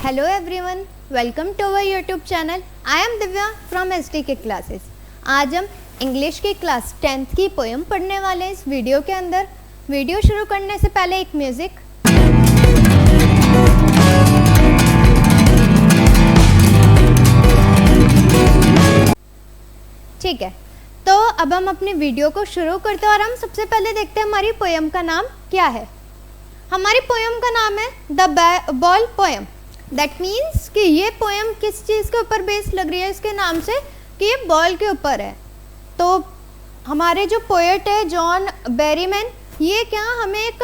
Hello everyone, welcome to our YouTube channel. I am Divya from SDK Classes. आज हम English की class 10th की poem पढ़ने वाले हैं इस वीडियो के अंदर। वीडियो शुरू करने से पहले एक म्यूजिक। ठीक है, तो अब हम अपनी वीडियो को शुरू करते हैं और हम सबसे पहले देखते हैं हमारी पोएम का नाम क्या है। हमारी पोएम का नाम है the ball poem. That means कि ये पोएम किस चीज़ के ऊपर बेस्ड लग रही है इसके नाम से कि ये बॉल के ऊपर है। तो हमारे जो पोएट है जॉन बेरीमैन, ये क्या हमें एक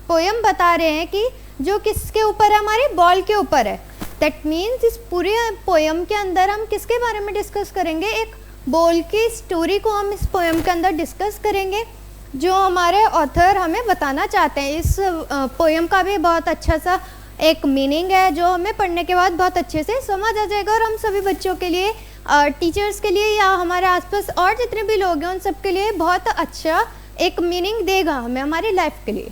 पोएम बता रहे हैं कि जो किसके ऊपर है, हमारी बॉल के ऊपर है। दैट मीन्स इस पूरे पोएम के अंदर हम किसके बारे में डिस्कस करेंगे, एक बॉल की स्टोरी को हम इस पोएम के अंदर डिस्कस करेंगे जो हमारे ऑथर हमें बताना चाहते हैं। इस पोएम का भी बहुत अच्छा सा एक मीनिंग है जो हमें पढ़ने के बाद बहुत अच्छे से समझ आ जाएगा और हम सभी बच्चों के लिए, टीचर्स के लिए या हमारे आसपास और जितने भी लोग हैं उन सब के लिए बहुत अच्छा एक मीनिंग देगा हमें हमारी लाइफ के लिए।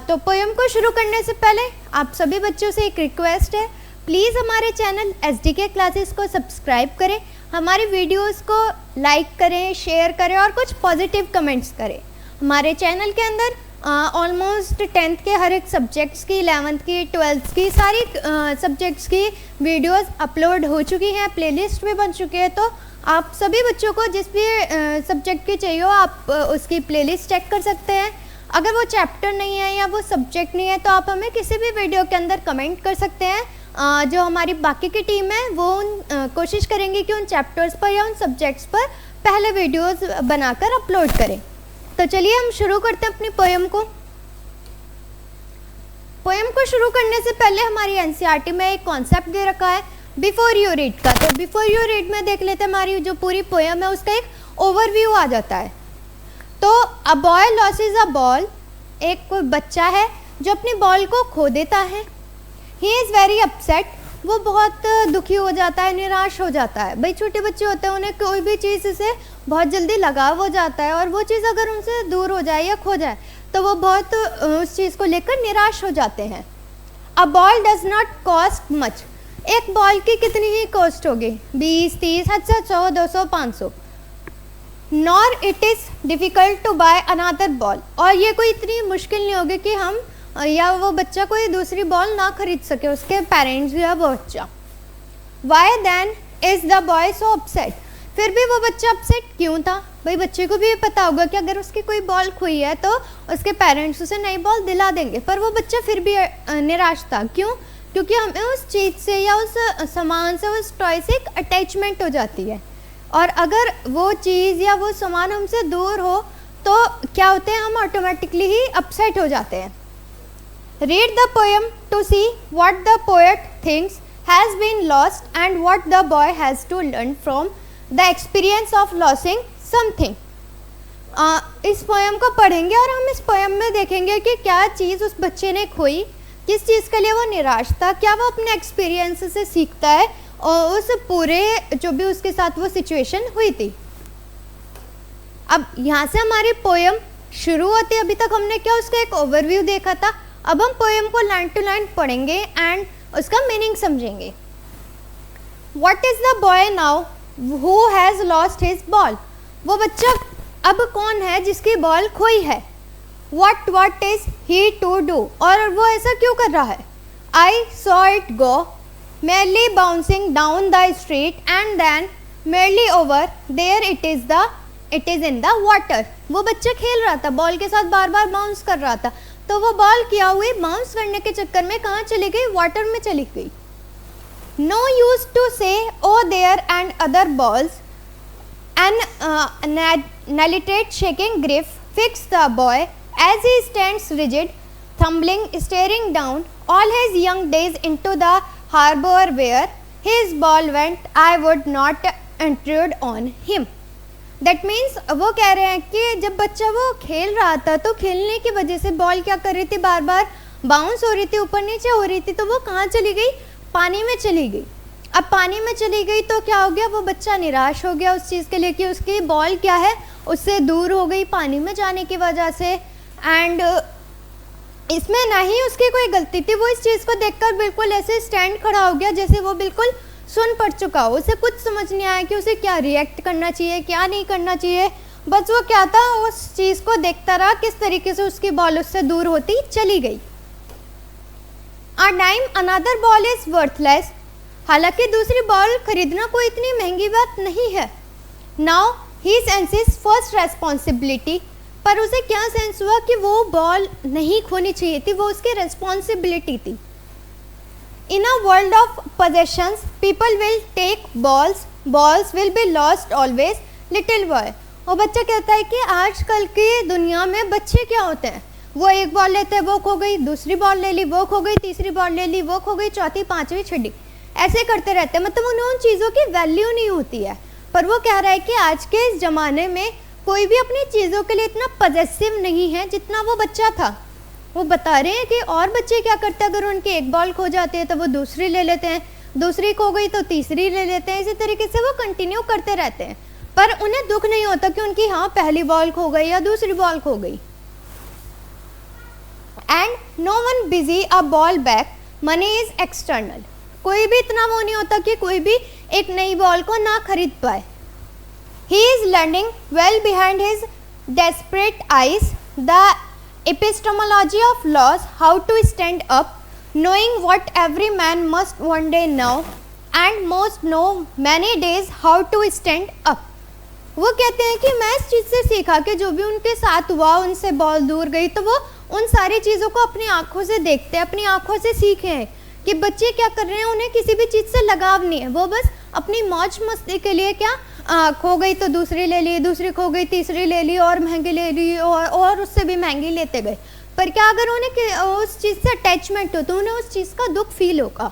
तो पोएम को शुरू करने से पहले आप सभी बच्चों से एक रिक्वेस्ट है, प्लीज़ हमारे चैनल SDK क्लासेस को सब्सक्राइब करें, हमारी वीडियोस को लाइक करें, शेयर करें और कुछ पॉजिटिव कमेंट्स करें। हमारे चैनल के अंदर ऑलमोस्ट 10th के हर एक सब्जेक्ट्स की, 11th की, 12th की सारी सब्जेक्ट्स की वीडियोस अपलोड हो चुकी हैं, प्लेलिस्ट भी बन चुकी है। तो आप सभी बच्चों को जिस भी सब्जेक्ट की चाहिए हो आप उसकी प्लेलिस्ट चेक कर सकते हैं। अगर वो चैप्टर नहीं है या वो सब्जेक्ट नहीं है तो आप हमें किसी भी वीडियो के अंदर कमेंट कर सकते हैं। जो हमारी बाकी की टीम है वो कोशिश करेंगे कि उन चैप्टर्स पर या उन सब्जेक्ट्स पर पहले वीडियोस बनाकर अपलोड करें। तो चलिए हम शुरू करते हैं अपनी पोएम को। पोएम को शुरू करने से पहले हमारी NCERT में एक कॉन्सेप्ट दे रखा है बिफोर यू रीड का। तो बिफोर यू रीड में देख लेते हैं हमारी जो पूरी पोएम है उसका एक ओवरव्यू आ जाता है। तो a boy losses a ball, एक कोई बच्चा है जो अपनी बॉल को खो देता है। ही इज़ वेरी अपसेट, वो बहुत दुखी हो जाता है, निराश हो जाता है। भाई छोटे बच्चे होते हैं, उन्हें कोई भी चीज़ से बहुत जल्दी लगाव हो जाता है और वो चीज़ अगर उनसे दूर हो जाए या खो जाए तो वो बहुत उस चीज़ को लेकर निराश हो जाते हैं। A ball does not cost much, एक बॉल की कितनी ही कॉस्ट होगी, 20, 30, हद से 100, 200, 500। Nor it is difficult to buy another ball, और ये कोई इतनी मुश्किल नहीं होगी कि हम या वो बच्चा कोई दूसरी बॉल ना खरीद सके, उसके पेरेंट्स या वो बच्चा। Why then is the boy so upset, फिर भी वो बच्चा अपसेट क्यों था। भाई बच्चे को भी ये पता होगा कि अगर उसकी कोई बॉल खोई है तो उसके पेरेंट्स उसे नई बॉल दिला देंगे, पर वो बच्चा फिर भी निराश था। क्यों? क्योंकि हमें उस चीज़ से या उस सामान से, उस टॉय से एक अटैचमेंट हो जाती है, और अगर वो चीज़ या वो सामान हमसे दूर हो तो क्या होते हैं, हम ऑटोमेटिकली ही अपसेट हो जाते हैं। Read the poem to see what the poet thinks has been lost and what the boy has to learn from the experience of losing something. इस पोएम को पढ़ेंगे और हम इस पोएम में देखेंगे कि क्या चीज़ उस बच्चे ने खोई, किस चीज़ के लिए वो निराश था, क्या वो अपने एक्सपीरियंस से सीखता है और उस पूरे जो भी उसके साथ वो सिचुएशन हुई थी। अब यहाँ से हमारी पोएम शुरू होती है। अभी तक हमने क्या उसका एक ओवरव्यू देखा था, अब हम पोएम को लाइन टू लाइन पढ़ेंगे एंड उसका मीनिंग समझेंगे। What is the boy now who has lost his ball? वो बच्चा अब कौन है जिसकी बॉल खोई है। What is he to do? और वो ऐसा क्यों कर रहा है। I saw it go merely bouncing down the street and then merely over there it is in the water. वो बच्चा खेल रहा था, बॉल के साथ बार बार बाउंस कर रहा था, तो वो बॉल किया हुई बाउंस करने के चक्कर में कहाँ चली गई, वाटर में चली गई। No use to say O there and other balls and नलिटेट shaking grief fix the boy as he stands rigid trembling staring down all his young days into the harbour where his ball went I would not intrude on him. That means वो कह रहे हैं कि जब बच्चा वो खेल रहा था तो खेलने की वजह से बॉल क्या कर रही थी, बार बार बाउंस हो रही थी, ऊपर नीचे हो रही थी, तो वो कहाँ चली गई, पानी में चली गई। अब पानी में चली गई तो क्या हो गया, वो बच्चा निराश हो गया उस चीज़ के लिए कि उसकी बॉल क्या है उससे दूर हो गई पानी में जाने की वजह से। एंड इसमें ना ही उसकी कोई गलती थी, वो इस चीज़ को देखकर बिल्कुल ऐसे स्टैंड खड़ा हो गया जैसे वो बिल्कुल सुन पड़ चुका हो, उसे कुछ समझ नहीं आया कि उसे क्या रिएक्ट करना चाहिए क्या नहीं करना चाहिए। बस वो क्या था, उस चीज़ को देखता रहा किस तरीके से उसकी बॉल उससे दूर होती चली गई। A time another ball is worthless, हालांकि दूसरी बॉल खरीदना कोई इतनी महंगी बात नहीं है। Now he senses first responsibility, पर उसे क्या सेंस हुआ कि वो बॉल नहीं खोनी चाहिए थी, वो उसकी रेस्पॉन्सिबिलिटी थी। In a world of possessions people will take balls, balls will be lost always little boy. और बच्चा कहता है कि आजकल की दुनिया में बच्चे क्या होते हैं, वो एक बॉल लेते हैं वो खो गई, दूसरी बॉल ले ली वो खो गई, तीसरी बॉल ले ली वो खो गई, चौथी पांचवी छठी, ऐसे करते रहते हैं। मतलब उन्हें उन चीज़ों की वैल्यू नहीं होती है। पर वो कह रहा है कि आज के इस ज़माने में कोई भी अपनी चीज़ों के लिए इतना पॉजेसिव नहीं है जितना वो बच्चा था। वो बता रहे हैं कि और बच्चे क्या करते हैं, अगर उनकी एक बॉल खो जाती है तो वो दूसरी ले लेते हैं, दूसरी खो गई तो तीसरी ले लेते हैं, इसी तरीके से वो कंटिन्यू करते रहते हैं। पर उन्हें दुख नहीं होता कि उनकी हाँ पहली बॉल खो गई या दूसरी बॉल खो गई। And no one buys a ball back, money is external, कोई भी इतना वो नहीं होता कि कोई भी एक नई बॉल को ना खरीद पाए। He is learning well behind his desperate eyes the epistemology of laws, how to stand up, knowing what every man must one day know and most know many days how to stand up. वो कहते हैं कि मैं इस चीज़ से सीखा कि जो भी उनके साथ हुआ, उनसे बॉल दूर गई तो वो उन सारी चीज़ों को अपनी आंखों से देखते हैं, अपनी आंखों से सीखे हैं कि बच्चे क्या कर रहे हैं, उन्हें किसी भी चीज़ से लगाव नहीं है। वो बस अपनी मौज मस्ती के लिए क्या खो गई तो दूसरी ले ली, दूसरी खो गई तीसरी ले ली, और महंगी ले ली और उससे भी महंगी लेते गए। पर क्या अगर उन्हें उस चीज़ से अटैचमेंट हो तो उन्हें उस चीज़ का दुख फील होगा।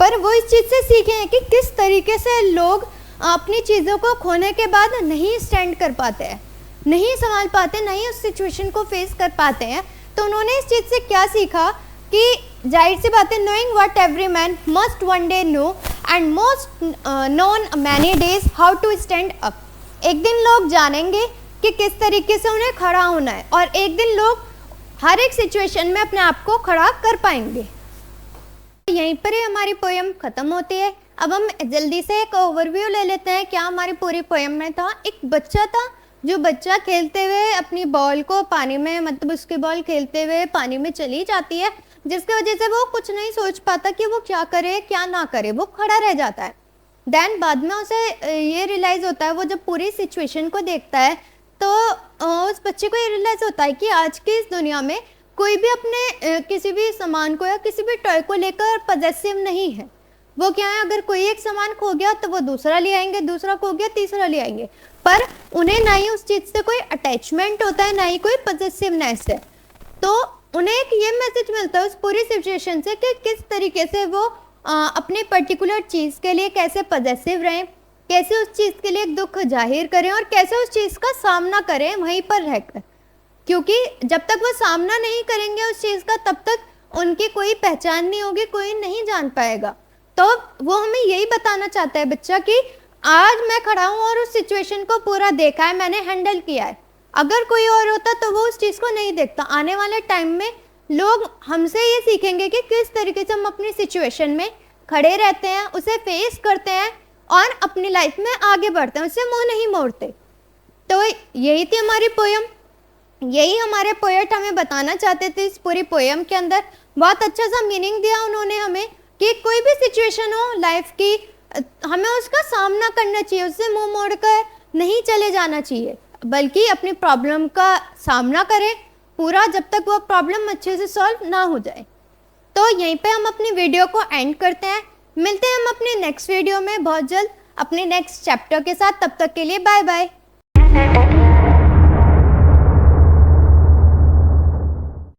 पर वो इस चीज़ से सीखे हैं कि किस तरीके से लोग अपनी चीज़ों को खोने के बाद नहीं स्टैंड कर पाते हैं, नहीं संभाल पाते, नहीं उस सिचुएशन को फेस कर पाते हैं। तो उन्होंने इस चीज़ से क्या सीखा कि जाहिर सी बात है, knowing what every man must one day know and most known many days how to stand up. एक दिन लोग जानेंगे कि किस तरीके से उन्हें खड़ा होना है, और एक दिन लोग हर एक सिचुएशन में अपने आप को खड़ा कर पाएंगे। यहीं पर ही हमारी पोएम ख़त्म होती है। अब हम जल्दी से एक ओवरव्यू ले लेते हैं क्या हमारी पूरी पोएम में था। एक बच्चा था, जो बच्चा खेलते हुए अपनी बॉल को पानी में, मतलब उसकी बॉल खेलते हुए पानी में चली जाती है, जिसकी वजह से वो कुछ नहीं सोच पाता कि वो क्या करे क्या ना करे, वो खड़ा रह जाता है। देन बाद में उसे ये रियलाइज़ होता है, वो जब पूरी सिचुएशन को देखता है तो उस बच्चे को ये रियलाइज़ होता है कि आज की इस दुनिया में कोई भी अपने किसी भी सामान को या किसी भी टॉय को लेकर पॉजेसिव नहीं है। वो क्या है, अगर कोई एक सामान खो गया तो वो दूसरा ले आएंगे, दूसरा खो गया तीसरा ले आएंगे, पर उन्हें ना ही उस चीज़ से कोई अटैचमेंट होता है, ना ही कोई पॉजेसिवनेस है। तो उन्हें एक ये मैसेज मिलता है उस पूरी सिचुएशन से कि किस तरीके से वो अपने पर्टिकुलर चीज़ के लिए कैसे पॉजेसिव रहें, कैसे उस चीज़ के लिए दुख जाहिर करें और कैसे उस चीज़ का सामना करें वहीं पर रहकर। क्योंकि जब तक वो सामना नहीं करेंगे उस चीज़ का, तब तक उनकी कोई पहचान नहीं होगी, कोई नहीं जान पाएगा। तो वो हमें यही बताना चाहता है बच्चा कि आज मैं खड़ा हूँ और उस सिचुएशन को पूरा देखा है, मैंने हैंडल किया है। अगर कोई और होता तो वो उस चीज़ को नहीं देखता। आने वाले टाइम में लोग हमसे ये सीखेंगे कि किस तरीके से हम अपनी सिचुएशन में खड़े रहते हैं, उसे फेस करते हैं और अपनी लाइफ में आगे बढ़ते हैं, उससे मुंह नहीं मोड़ते। तो यही थी हमारी पोएम, यही हमारे पोएट हमें बताना चाहते थे इस पूरी पोएम के अंदर। बहुत अच्छा सा मीनिंग दिया उन्होंने हमें कि कोई भी सिचुएशन हो लाइफ की, हमें उसका सामना करना चाहिए, उससे मुंह मोड़कर नहीं चले जाना चाहिए, बल्कि अपनी प्रॉब्लम का सामना करें पूरा, जब तक वो प्रॉब्लम अच्छे से सॉल्व ना हो जाए। तो यहीं पे हम अपनी वीडियो को एंड करते हैं। मिलते हैं हम अपने नेक्स्ट वीडियो में बहुत जल्द अपने नेक्स्ट चैप्टर के साथ। तब तक के लिए बाय बाय।